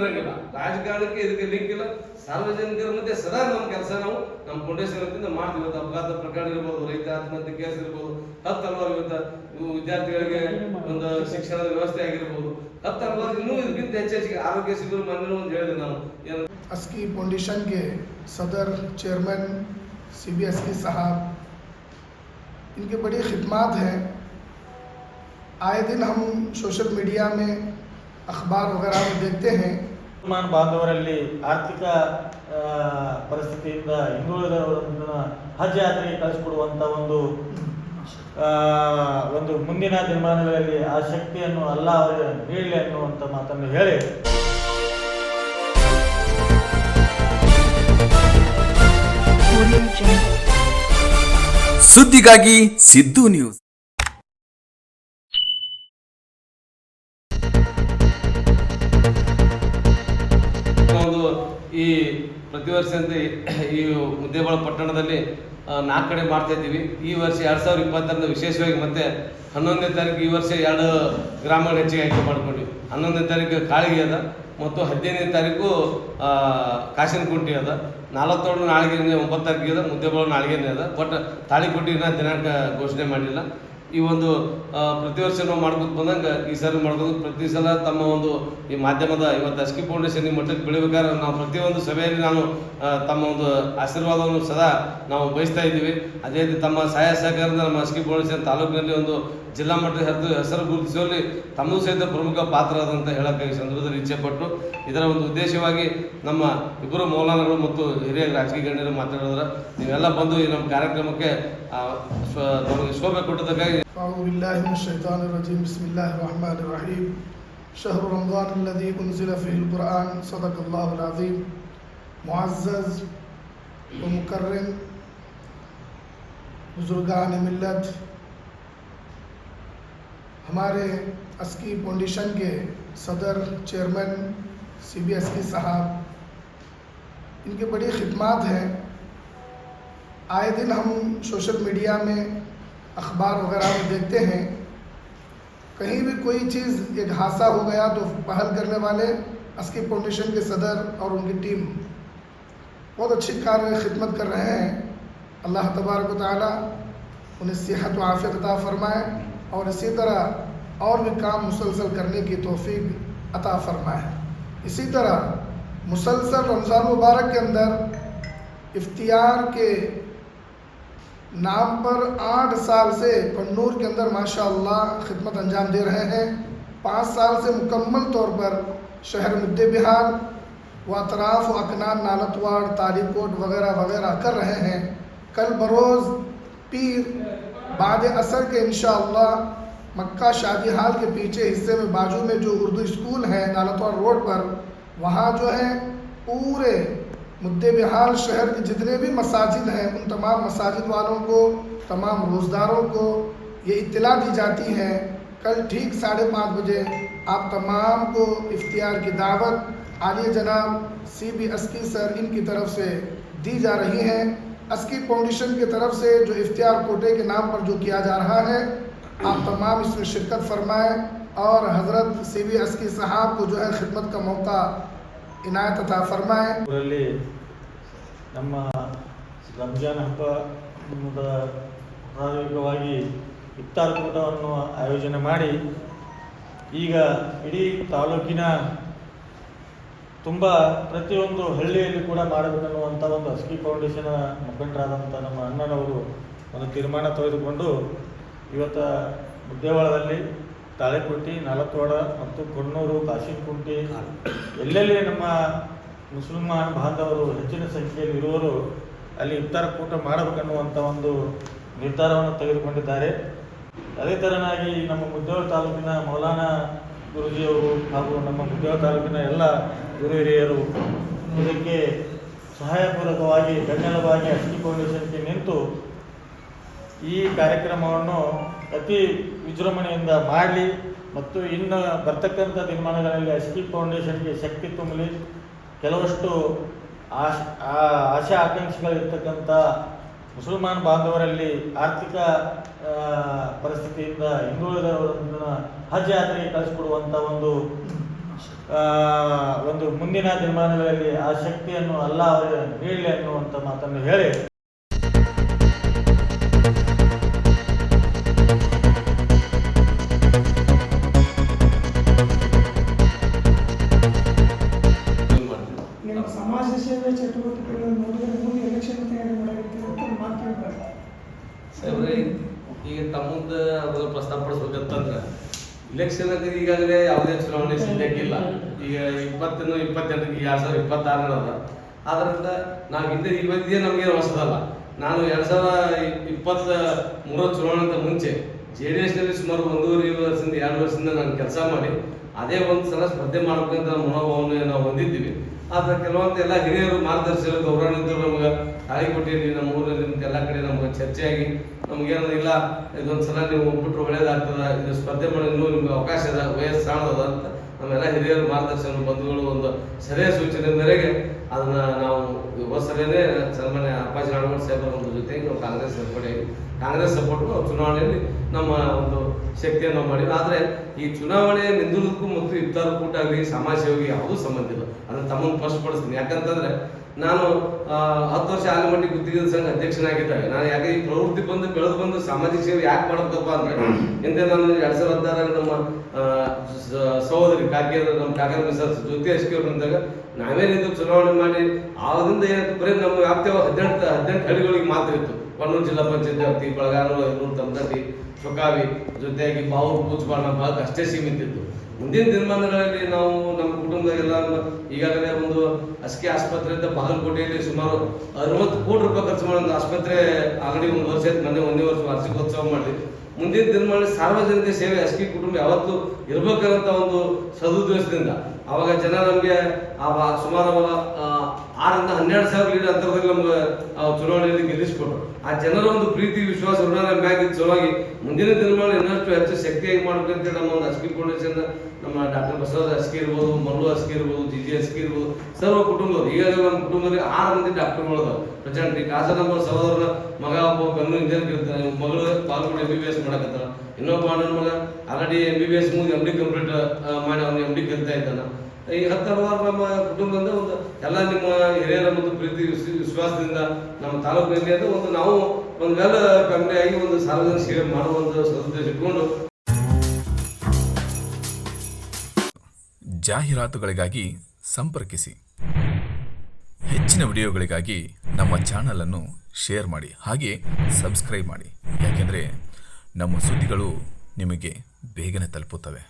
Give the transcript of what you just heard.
ರಾಜಕಾರಣಕ್ಕೆ ಇದಕ್ಕೆ ಲಿಂಕ್ ಇಲ್ಲ. ಸಾರ್ವಜನಿಕರ ಮಧ್ಯೆ ಸದಾ ನಮ್ಮ ಕೆಲಸ ನಾವು ನಮ್ಮ ಫೌಂಡೇಶನ್ ವತಿಯಿಂದ ಮಾಡ್ತೀವಿ. ಇವತ್ತು ಅಪಘಾತ ಪ್ರಕರಣ ಇರ್ಬೋದು, ರೈತ ಆತ್ಮಹತ್ಯೆ ಕೇಸ್ ಇರ್ಬೋದು, ಹಲವಾರು ಇವತ್ತು ವಿದ್ಯಾರ್ಥಿಗಳಿಗೆ ಒಂದು ಶಿಕ್ಷಣದ ವ್ಯವಸ್ಥೆ ಆಗಿರ್ಬೋದು, ಹಲವಾರು ಇನ್ನೂ ಇದಕ್ಕಿಂತ ಹೆಚ್ಚಿಗೆ ಆರೋಗ್ಯ ಶಿಬಿರ ಮಂದಿರ ಒಂದು ಹೇಳಿದೆ ನಾವು. अस्की फाउंडेशन के सदर चेयरमैन CBSE साहब, इनके बड़ी खिदमत हैं। आए दिन हम सोशल मीडिया में अखबार वगैरह में देखते हैं ಮುಸಲ್ಮಾನ ಬಾಂಧವರಲ್ಲಿ ಆರ್ಥಿಕ ಪರಿಸ್ಥಿತಿಯಿಂದ ಹಿಂದುಳಿದವರನ್ನ ಹಜ್ ಯಾತ್ರೆಗೆ ಕಳಿಸಿಕೊಡುವಂಥ ಒಂದು ಮುಂದಿನ ದಿನಮಾನಗಳಲ್ಲಿ ಆ ಶಕ್ತಿಯನ್ನು ಅಲ್ಲಾ ಅವರಿಗೆ ನೀಡಲಿ ಅನ್ನುವಂಥ ಮಾತನ್ನು ಹೇಳಿ ಸುದ್ದಿಗಾಗಿ ಸಿದ್ದು ನ್ಯೂಸ್. ಈ ಪ್ರತಿ ವರ್ಷದಂತೆ ಈ ಮುದ್ದೇಬಿಹಾಳ ಪಟ್ಟಣದಲ್ಲಿ 4 ಕಡೆ ಮಾಡ್ತಾ ಇದ್ದೀವಿ. ಈ ವರ್ಷ 2020 ವಿಶೇಷವಾಗಿ ಮತ್ತೆ 11ನೇ ತಾರೀಕು ಈ ವರ್ಷ 2 ಗ್ರಾಮಗಳು ಹೆಚ್ಚಿಗೆ ಆಯ್ಕೆ ಮಾಡ್ಕೊಂಡ್ವಿ. 11ನೇ ತಾರೀಕು ಕಾಳಿಗೆ ಅದ ಮತ್ತು 15ನೇ ತಾರೀಕು ಕಾಶಿನಕುಂಟಿ ಅದ. 47 ನಾಳೆಗೆ 9 ತಾರೀಕಿಗೆ ಅದ. ಮುದ್ದೇಬಿಹಾಳ ನಾಳೆಗೇನೆ ಅದ. ಬಟ್ ತಾಳಿಕೋಟಿನ ದಿನಾಂಕ ಘೋಷಣೆ ಮಾಡಿಲ್ಲ. ಈ ಒಂದು ಪ್ರತಿ ವರ್ಷ ನಾವು ಮಾಡ್ಕೊಂಡು ಬಂದಂಗೆ ಈ ಸಾರಿ ಮಾಡ್ಕೊಂಡು ಪ್ರತಿ ಸಲ ತಮ್ಮ ಒಂದು ಈ ಮಾಧ್ಯಮದ ಇವತ್ತು ಅಸ್ಕಿ ಫೌಂಡೇಶನ್ ಈ ಮಟ್ಟಕ್ಕೆ ಬೆಳಿಬೇಕಾದ್ರೆ ನಾವು ಪ್ರತಿಯೊಂದು ಸಭೆಯಲ್ಲಿ ನಾನು ತಮ್ಮ ಒಂದು ಆಶೀರ್ವಾದವನ್ನು ಸದಾ ನಾವು ಬಯಸ್ತಾ ಇದ್ದೀವಿ. ಅದೇ ರೀತಿ ತಮ್ಮ ಸಹಾಯ ಸಹಕಾರದಿಂದ ನಮ್ಮ ಅಸ್ಕಿ ಫೌಂಡೇಶನ್ ತಾಲೂಕಿನಲ್ಲಿ ಒಂದು ಜಿಲ್ಲಾ ಮಟ್ಟದ ಹೆಸರು ಗುರುತಿಸುವಲ್ಲಿ ತಮ್ಮದು ಸಹಿತ ಪ್ರಮುಖ ಪಾತ್ರ ಅದಂತ ಹೇಳೋಕ್ಕಾಗಿ ಸಂದರ್ಭದಲ್ಲಿ ಇಚ್ಛೆಪಟ್ಟು ಇದರ ಒಂದು ಉದ್ದೇಶವಾಗಿ ನಮ್ಮ ಇಬ್ಬರು ಮೌಲಾನಗಳು ಮತ್ತು ಹಿರಿಯ ರಾಜಕೀಯ ಗಣ್ಯರು ಮಾತಾಡಿದ್ರೆ ನೀವೆಲ್ಲ ಬಂದು ಈ ನಮ್ಮ ಕಾರ್ಯಕ್ರಮಕ್ಕೆ ಶೋಭೆ ಕೊಟ್ಟದಕ್ಕಾಗಿ शहर रमज़ान अल्लज़ी उन्ज़िल फ़ीहिल क़ुरआन सदक़ल्लाहुल अज़ीम मुअज़्ज़ज़ व मुकर्रम बुज़ुर्गान मिल्लत, हमारे अस्की फाउंडेशन के सदर चेयरमैन CBSE साहब, इनके बड़ी खिदमत हैं। आए दिन हम सोशल मीडिया में अखबार वगैरह में देखते हैं, कहीं भी कोई चीज़ एक हादसा हो गया तो पहल करने वाले अस्की फाउंडेशन के सदर और उनकी टीम बहुत अच्छी कार्य खिदमत कर रहे हैं। अल्लाह तबारक व तआला उन्हें सेहत व आफ़ियत अता फरमाए और इसी तरह और भी काम मुसलसल करने की तौफीक अता फरमाए। इसी तरह मुसलसल रमज़ान मुबारक के अंदर इफ्तियार के नाम पर 8 साल से कन्नूर के अंदर माशाअल्लाह खिदमत अंजाम दे रहे हैं। 5 साल से मुकम्मल तौर पर शहर मुद्देबिहाल व अतराफ़ व अकनान नालतवाड़ तालीकोट वगैरह वगैरह कर रहे हैं। कल बरोज़ पीर बाद असर के इंशाअल्लाह मक्का शादी हाल के पीछे हिस्से में बाजू में जो उर्दू स्कूल है नालतवाड़ रोड पर, वहाँ जो है पूरे मुद्देबिहाल शहर के जितने भी मसाजिद हैं उन तमाम मसाजिद वालों को, तमाम रोज़दारों को ये इत्तला दी जाती है। कल ठीक 5:30 बजे आप तमाम को इफ्तियार की दावत आलिया जनाब CB अस्की सर इनकी तरफ से दी जा रही है। अस्की फाउंडेशन की तरफ से जो इफ्तियार कोटे के नाम पर जो किया जा रहा है, आप तमाम इसमें शिरकत फरमाएँ और हज़रत CB अस्की साहब को जो है खिदमत का मौका इनायत अता फरमाएँ। ಊರಲ್ಲಿ ನಮ್ಮ ರಂಜಾನ್ ಹಬ್ಬದ ಪ್ರಾಯೋಗಿಕವಾಗಿ ಇಫ್ತಾರ್ ಕೂಟವನ್ನು ಆಯೋಜನೆ ಮಾಡಿ ಈಗ ಇಡೀ ತಾಲೂಕಿನ ತುಂಬ ಪ್ರತಿಯೊಂದು ಹಳ್ಳಿಯಲ್ಲಿ ಕೂಡ ಮಾಡಬೇಕನ್ನುವಂಥ ಒಂದು ಅಸ್ಕಿ ಫೌಂಡೇಶನ್ ಮುಖಂಡರಾದಂಥ ನಮ್ಮ ಅಣ್ಣನವರು ಒಂದು ತೀರ್ಮಾನ ತೆಗೆದುಕೊಂಡು ಇವತ್ತು ಮುದ್ದೇಬಿಹಾಳದಲ್ಲಿ ತಾಳಿಕೋಟಿ, ನಾಲತವಾಡ ಮತ್ತು ಕೊಣ್ಣೂರು, ಕಾಶಿನಕುಂಟಿ ಎಲ್ಲೆಲ್ಲಿ ನಮ್ಮ ಮುಸಲ್ಮಾನ ಬಾಂಧವರು ಹೆಚ್ಚಿನ ಸಂಖ್ಯೆಯಲ್ಲಿ ಇರುವರು ಅಲ್ಲಿ ಇಫ್ತಾರ್ ಕೂಟ ಮಾಡಬೇಕನ್ನುವಂಥ ಒಂದು ನಿರ್ಧಾರವನ್ನು ತೆಗೆದುಕೊಂಡಿದ್ದಾರೆ. ಅದೇ ಥರನಾಗಿ ನಮ್ಮ ಮುದ್ದೇಬಿಹಾಳ ತಾಲೂಕಿನ ಮೌಲಾನ ಗುರುಜಿಯವರು ಹಾಗೂ ನಮ್ಮ ಮುದ್ದೇಬಿಹಾಳ ತಾಲೂಕಿನ ಎಲ್ಲ ಗುರು ಹಿರಿಯರು ಇದಕ್ಕೆ ಸಹಾಯಪೂರ್ವಕವಾಗಿ ಬೆನ್ನೆಲುಬಾಗಿ ಅಸ್ಕಿ ಫೌಂಡೇಶನ್ಗೆ ನಿಂತು ಈ ಕಾರ್ಯಕ್ರಮವನ್ನು ಅತಿ ವಿಜೃಂಭಣೆಯಿಂದ ಮಾಡಲಿ ಮತ್ತು ಇನ್ನು ಬರ್ತಕ್ಕಂಥ ದಿನಮಾನಗಳಲ್ಲಿ ಅಸ್ಕಿ ಫೌಂಡೇಶನ್ಗೆ ಶಕ್ತಿ ತುಂಬಲಿ. ಕೆಲವಷ್ಟು ಆಶಾ ಆಕಾಂಕ್ಷೆಗಳಿರ್ತಕ್ಕಂಥ ಮುಸಲ್ಮಾನ ಬಾಂಧವರಲ್ಲಿ ಆರ್ಥಿಕ ಪರಿಸ್ಥಿತಿಯಿಂದ ಹಿಂದುಳಿದವರನ್ನ ಹಜ್ ಯಾತ್ರೆಗೆ ಕಳಿಸಿಕೊಡುವಂಥ ಒಂದು ಮುಂದಿನ ದಿನಮಾನಗಳಲ್ಲಿ ಆ ಶಕ್ತಿಯನ್ನು ಅಲ್ಲ ಅವರಿಗೆ ನೀಡಲಿ ಅನ್ನುವಂಥ ಮಾತನ್ನು ಹೇಳಿ ನಿಮ್ಮ ಸಮಾಜ ಸೇವೆ ಚಟುವಟಿಕೆಗಳನ್ನು ನೋಡಿದರೆ ಮುಂದೆ ಎಲೆಕ್ಷನ್ ತಯಾರಿ ಮಾಡಬೇಕು ಅಂತ ಮಾತು ಸಾಹೇಬ್ರೆ, ಈಗ ತಮ್ಮದ ಅದನ್ನು ಪ್ರಸ್ತಾಪಡಿಸ್ಬೇಕಂತಂದ್ರೆ ಇಲೆಕ್ಷನ್ ಈಗಾಗಲೇ ಯಾವುದೇ ಚುನಾವಣೆ ಸಿದ್ಧಕ್ಕಿಲ್ಲ. ಈಗ 28 ಈಗ 2026 ಅದ. ಆದ್ರಿಂದ ನಾವು ಹಿಂದೆ ಇದೇ ನಮಗೇನು ಹೊಸದಲ್ಲ. ನಾನು 2023 ಚುನಾವಣೆಗಿಂತ ಮುಂಚೆ JDS-ನಲ್ಲಿ ಸುಮಾರು 1.5 ವರ್ಷದಿಂದ 2 ವರ್ಷದಿಂದ ನಾನು ಕೆಲಸ ಮಾಡಿ ಅದೇ ಒಂದು ಸಲ ಸ್ಪರ್ಧೆ ಮಾಡಬೇಕಂತ ಮನೋಭಾವನೆ ನಾವು ಹೊಂದಿದ್ದೀವಿ. ಆದ್ರೆ ಕೆಲವೊಂದು ಎಲ್ಲ ಹಿರಿಯರು ಮಾರ್ಗದರ್ಶಕರು ಗೌರವಾನ್ವಿತರು ನಮ್ಗೆ ತಾಳಿಕೊಟ್ಟಿರಿ, ನಮ್ಮ ಊರಲ್ಲಿ ಎಲ್ಲ ಕಡೆ ನಮ್ಗೆ ಚರ್ಚೆಯಾಗಿ ನಮ್ಗೇನು ಇಲ್ಲ, ಇದೊಂದು ಸಲ ನೀವು ಒಪ್ಪಿಟ್ರೆ ಒಳ್ಳೇದಾಗ್ತದ, ಇದು ಸ್ಪರ್ಧೆ ಮಾಡಿ ಇನ್ನೂ ನಿಮ್ಗೆ ಅವಕಾಶ ಇದೆ, ವಯಸ್ಸು ಸಾಣದ ಅಂತ ನಮ್ಮೆಲ್ಲ ಹಿರಿಯರ ಮಾರ್ಗದರ್ಶನ ಬಂಧುಗಳು ಒಂದು ಸರಿಯಾದ ಸೂಚನೆ ಮೇರೆಗೆ ಅದನ್ನ ನಾವು ಸರಿಯೇ ಸನ್ಮಾನ್ಯ ಅಪ್ಪಾಜಿ ನಾಡಗೌಡ ಸಾಹೇಬರ ಒಂದು ಜೊತೆಗೆ ನಾವು ಕಾಂಗ್ರೆಸ್ ಸೇರ್ಪಡೆಯಾಗಿ ಕಾಂಗ್ರೆಸ್ ಸಪೋರ್ಟ್ ಚುನಾವಣೆಯಲ್ಲಿ ನಮ್ಮ ಒಂದು ಶಕ್ತಿಯನ್ನು ಮಾಡಿದ್ವಿ. ಆದರೆ ಈ ಚುನಾವಣೆ ನಿಂದುದಕ್ಕೂ ಮತ್ತು ಇಫ್ತಾರ್ ಕೂಟ ಆಗಲಿ ಸಮಾಜ ಸೇವೆಗೆ ಯಾವುದೂ ಸಂಬಂಧ ಇಲ್ಲ. ಅದನ್ನು ತಮ್ಮನ್ನು ಸ್ಪಷ್ಟಪಡಿಸ್ತೀನಿ. ಯಾಕಂತಂದ್ರೆ ನಾನು 10 ವರ್ಷ ಆಲಮಟ್ಟಿ ಗುತ್ತಿಗೆ ಸಂಘ ಅಧ್ಯಕ್ಷನಾಗಿದ್ದಾಗ ನಾನು ಯಾಕೆ ಈ ಪ್ರವೃತ್ತಿ ಬೆಳೆದು ಬಂದು ಸಾಮಾಜಿಕ ಸೇವೆ ಯಾಕೆ ಮಾಡಬೇಕಪ್ಪ ಅಂದ್ರೆ ಹಿಂದೆ ನಾನು 2016 ನಮ್ಮ ಸಹೋದರಿ ನಮ್ಮ ಕಾಕರ ಮಿಸರ್ ಜ್ಯೋತಿ ಅಶ್ಕಿ ಅವರು ಬಂದಾಗ ನಾವೇನಿದ್ದು ಚುನಾವಣೆ ಮಾಡಿ ಆವಾಗಿಂದ ಏನಾಯ್ತು, ಬರೀ ನಮ್ಮ ವ್ಯಾಪ್ತಿಯ 18 ಹಳ್ಳಿಗಳಿಗೆ ಮಾತ್ರ ಇತ್ತು. ಕೊಣ್ಣೂರು ಜಿಲ್ಲಾ ಪಂಚಾಯತ್ ವ್ಯಾಪ್ತಿ, ಬಳಗಾನೂರು, ಐನೂರು, ತಮಕಟ್ಟಿ, ಚೊಕ್ಕಾವಿ, ಜೊತೆಯಾಗಿ ಬಾವೂರು, ಕೂಚಬಾಳ ನಮ್ಮ ಭಾಗಕ್ಕೆ ಅಷ್ಟೇ ಸೀಮಿತ ಇತ್ತು. ಮುಂದಿನ ದಿನಮಾನಗಳಲ್ಲಿ ನಾವು ನಮ್ಮ ಕುಟುಂಬದಾಗೆಲ್ಲ ಈಗಾಗಲೇ ಒಂದು ಅಸ್ಕಿ ಆಸ್ಪತ್ರೆಯಿಂದ ಬಾಗಲಕೋಟೆಯಲ್ಲಿ ಸುಮಾರು 60 ಕೋಟಿ ರೂಪಾಯಿ ಖರ್ಚು ಮಾಡೋ ಒಂದು ಆಸ್ಪತ್ರೆ ಆಲ್ರೆಡಿ 1 ವರ್ಷ ಆಯ್ತು, ಮೊನ್ನೆ 1ನೇ ವರ್ಷ ವಾರ್ಷಿಕೋತ್ಸವ ಮಾಡಿ ಮುಂದಿನ ದಿನಮಾನದಲ್ಲಿ ಸಾರ್ವಜನಿಕ ಸೇವೆ ಅಸ್ಕಿ ಕುಟುಂಬ ಯಾವತ್ತು ಇರಬೇಕಂತ ಒಂದು ಸದುದ್ದೇಶದಿಂದ ಅವಾಗ ಜನ ನಮಗೆ ಸುಮಾರು 6 ರಿಂದ 12 ಸಾವಿರ ಲೀಡರ್ ಅಂತರದಲ್ಲಿ ನಮ್ಗೆ ಚುನಾವಣೆಯಲ್ಲಿ ಗೆಲ್ಲಿಸಿಕೊಟ್ರು. ಆ ಜನರ ಒಂದು ಪ್ರೀತಿ ವಿಶ್ವಾಸ ಮ್ಯಾಗ ಸಲುವಾಗಿ ಮುಂದಿನ ದಿನಮಾನ ಇನ್ನಷ್ಟು ಹೆಚ್ಚು ಶಕ್ತಿಯಾಗಿ ಮಾಡ್ಬೇಕಂತ ನಮ್ಮ ಒಂದು ಅಸ್ಕಿ ಫೌಂಡೇಶನ್ ನಮ್ಮ ಡಾಕ್ಟರ್ ಬಸವರಾಜ್ ಅಸ್ಕಿ ಇರ್ಬೋದು, ಮಲ್ಲು ಅಸ್ಕಿ ಇರ್ಬೋದು, ಜಿಜಿ ಅಸ್ಕಿ ಇರ್ಬೋದು, ಸರ್ವ ಕುಟುಂಬದವರು ಈಗಾಗಲೇ ನಮ್ಮ ಕುಟುಂಬದಲ್ಲಿ 6 ಮಂದಿ ಡಾಕ್ಟರ್ಗಳು ಅದಾವೆ ಪ್ರೆಸೆಂಟ್. ಕಾಸ ನಮ್ಮ ಸಹೋದರನ ಮಗ ಒಬ್ಬ ಬೆಂಗಳೂರು ಇಂಜಿನಿಯರ್ ಇರ್ತಾನೆ, ಮಗಳು ಪಾಲ್ಗೊಂಡು MBBS ಮಾಡಕತ್ತಾನ, ಇನ್ನೊಬ್ಬ ಅಣ್ಣನ ಮಗ ಆಲ್ರೆಡಿ MBBS ಮುಗಿದು MD ಕಂಪ್ಲೀಟ್ ಮಾಡಿ ಅವನು MD ಕಲಿತಾ ಇದ್ದಾನ. ಈ 10 ನಮ್ಮ ಕುಟುಂಬದಿಂದ ಒಂದು ಎಲ್ಲ ನಿಮ್ಮ ಹಿರಿಯರ ಒಂದು ಪ್ರೀತಿ ವಿಶ್ವಾಸದಿಂದ ನಮ್ಮ ತಾಲೂಕಿನಲ್ಲಿ ಅದು ಒಂದು ನಾವು ಒಂದು ವೆಲ್ ಫ್ಯಾಮಿಲಿ ಆಗಿ ಒಂದು ಸಾರ್ವಜನಿಕ ಸೇವೆ ಮಾಡುವ ಒಂದು ಸದುದ್ದೇಶ ಇಟ್ಕೊಂಡು ಜಾಹೀರಾತುಗಳಿಗಾಗಿ ಸಂಪರ್ಕಿಸಿ. ಹೆಚ್ಚಿನ ವಿಡಿಯೋಗಳಿಗಾಗಿ ನಮ್ಮ ಚಾನಲನ್ನು ಶೇರ್ ಮಾಡಿ, ಹಾಗೆ ಸಬ್ಸ್ಕ್ರೈಬ್ ಮಾಡಿ. ಯಾಕೆಂದರೆ ನಮ್ಮ ಸುದ್ದಿಗಳು ನಿಮಗೆ ಬೇಗನೆ ತಲುಪುತ್ತವೆ.